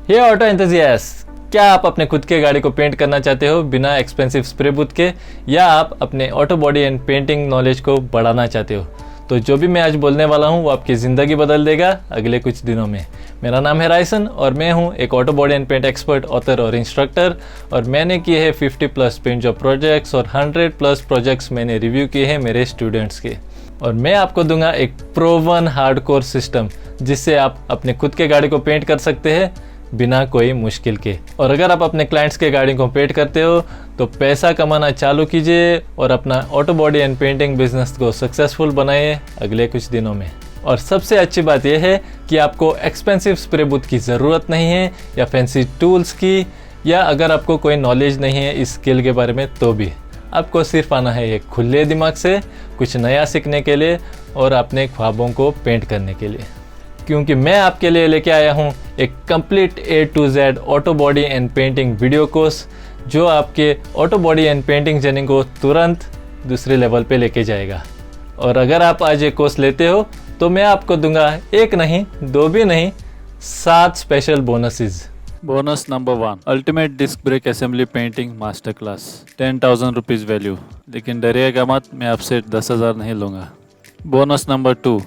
हे auto enthusiast, क्या आप अपने खुद के गाड़ी को पेंट करना चाहते हो बिना एक्सपेंसिव स्प्रे बूथ के, या आप अपने auto body and painting knowledge को बढ़ाना चाहते हो? तो जो भी मैं आज बोलने वाला हूँ वो आपकी ज़िंदगी बदल देगा अगले कुछ दिनों में। मेरा नाम है रायसन और मैं हूँ एक auto body and paint expert, author और इंस्ट्रक्टर, और मैंने किए हैं 50+ पेंट जॉब प्रोजेक्ट्स और 100+ प्रोजेक्ट्स मैंने रिव्यू किए हैं मेरे स्टूडेंट्स के। और मैं आपको दूंगा एक प्रोवन हार्डकोर सिस्टम जिससे आप अपने खुद के गाड़ी को पेंट कर सकते हैं बिना कोई मुश्किल के। और अगर आप अपने क्लाइंट्स के गाड़ी को पेंट करते हो तो पैसा कमाना चालू कीजिए और अपना auto body and painting business को सक्सेसफुल बनाइए अगले कुछ दिनों में। और सबसे अच्छी बात यह है कि आपको एक्सपेंसिव स्प्रे बूथ की ज़रूरत नहीं है या फैंसी टूल्स की, या अगर आपको कोई नॉलेज नहीं है इस स्किल के बारे में तो भी आपको सिर्फ आना है एक खुले दिमाग से कुछ नया सीखने के लिए और अपने ख्वाबों को पेंट करने के लिए। क्योंकि मैं आपके लिए लेके आया हूँ एक complete A to Z auto body and painting video course जो आपके auto body and painting journey को तुरंत दूसरे लेवल पे लेके जाएगा। और अगर आप आज ये कोर्स लेते हो तो मैं आपको दूंगा एक नहीं, दो भी नहीं, 7 special bonuses. Bonus number 1, ultimate disc brake assembly painting master class, 10,000 rupees value. लेकिन डरिएगा मत, मैं आपसे 10,000 नहीं लूँगा। Bonus number 2,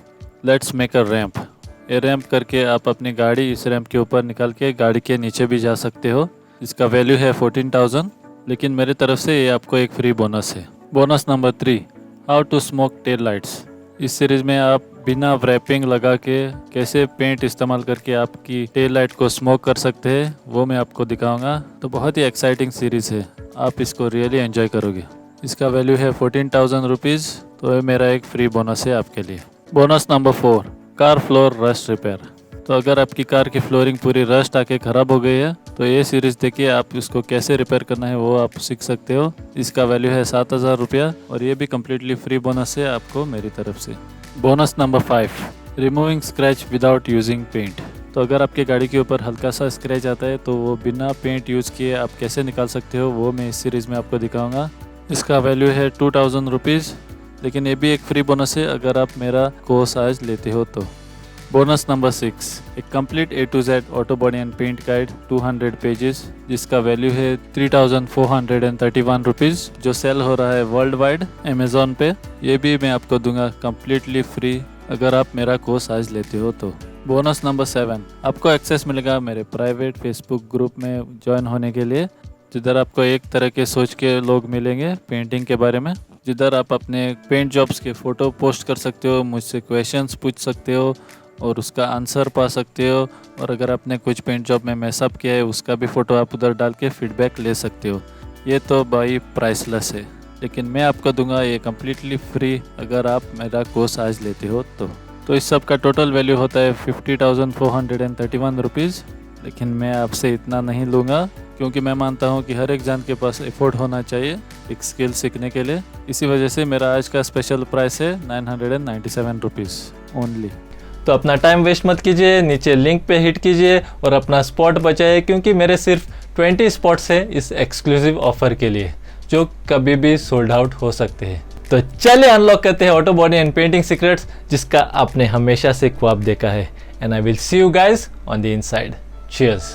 let's make a ramp. ये रैंप करके आप अपनी गाड़ी इस रैंप के ऊपर निकाल के गाड़ी के नीचे भी जा सकते हो। इसका वैल्यू है 14,000, लेकिन मेरी तरफ से ये आपको एक फ्री बोनस है। Bonus number 3, how to smoke tail lights. इस सीरीज़ में आप बिना रैपिंग लगा के कैसे पेंट इस्तेमाल करके आपकी टेल लाइट को स्मोक कर सकते हैं वो मैं आपको दिखाऊंगा। तो बहुत ही एक्साइटिंग सीरीज़ है, आप इसको रियली एंजॉय करोगे। इसका वैल्यू है 14,000 रुपीज़, तो ये मेरा एक फ्री बोनस है आपके लिए। Bonus number 4, car floor rust repair. तो अगर आपकी कार की फ्लोरिंग पूरी रस्ट आके ख़राब हो गई है तो ये सीरीज़ देखिए, आप इसको कैसे रिपेयर करना है वो आप सीख सकते हो। इसका वैल्यू है 7,000 रुपया और ये भी कम्प्लीटली फ्री बोनस है आपको मेरी तरफ से। Bonus number 5, removing scratch without using paint. तो अगर आपके गाड़ी के ऊपर हल्का सा स्क्रैच आता है तो वो बिना पेंट यूज़ किए आप कैसे निकाल सकते हो वो मैं इस सीरीज़ में आपको दिखाऊंगा। इसका वैल्यू है 2,000 रुपीज़, लेकिन ये भी एक फ्री बोनस है अगर आप मेरा कोर्स आज लेते हो तो। बोनस नंबर 6, एक complete A to Z auto body and paint guide 200 pages, जिसका वैल्यू है 3,431 रुपीज़, जो सेल हो रहा है वर्ल्ड वाइड अमेज़ॉन पे। ये भी मैं आपको दूंगा कम्प्लीटली फ्री अगर आप मेरा कोर्स आज लेते हो तो। बोनस नंबर 7, आपको एक्सेस मिलेगा मेरे प्राइवेट फेसबुक ग्रुप में ज्वाइन होने के लिए, जिधर आपको एक तरह के सोच के लोग मिलेंगे पेंटिंग के बारे में, जिधर आप अपने पेंट जॉब्स के फ़ोटो पोस्ट कर सकते हो, मुझसे क्वेश्चंस पूछ सकते हो और उसका आंसर पा सकते हो। और अगर आपने कुछ पेंट जॉब में मैसअप किया है उसका भी फ़ोटो आप उधर डाल के फीडबैक ले सकते हो। ये तो भाई प्राइसलेस है, लेकिन मैं आपको दूंगा ये कम्प्लीटली फ्री अगर आप मेरा कोर्स आज लेते हो तो इस सब का टोटल वैल्यू होता है 50,431 रुपीज़। लेकिन मैं आपसे इतना नहीं लूँगा क्योंकि मैं मानता हूँ कि हर एक जन के पास एफोर्ड होना चाहिए एक स्किल सीखने के लिए। इसी वजह से मेरा आज का स्पेशल प्राइस है 997 रुपीज़ ओनली। तो अपना टाइम वेस्ट मत कीजिए, नीचे लिंक पे हिट कीजिए और अपना स्पॉट बचाइए, क्योंकि मेरे सिर्फ 20 स्पॉट्स हैं इस एक्सक्लूसिव ऑफर के लिए जो कभी भी सोल्ड आउट हो सकते हैं। तो चलिए अनलॉक करते हैं auto body and painting secrets जिसका आपने हमेशा से ख्वाब देखा है। And I will see you guys on the inside. Cheers.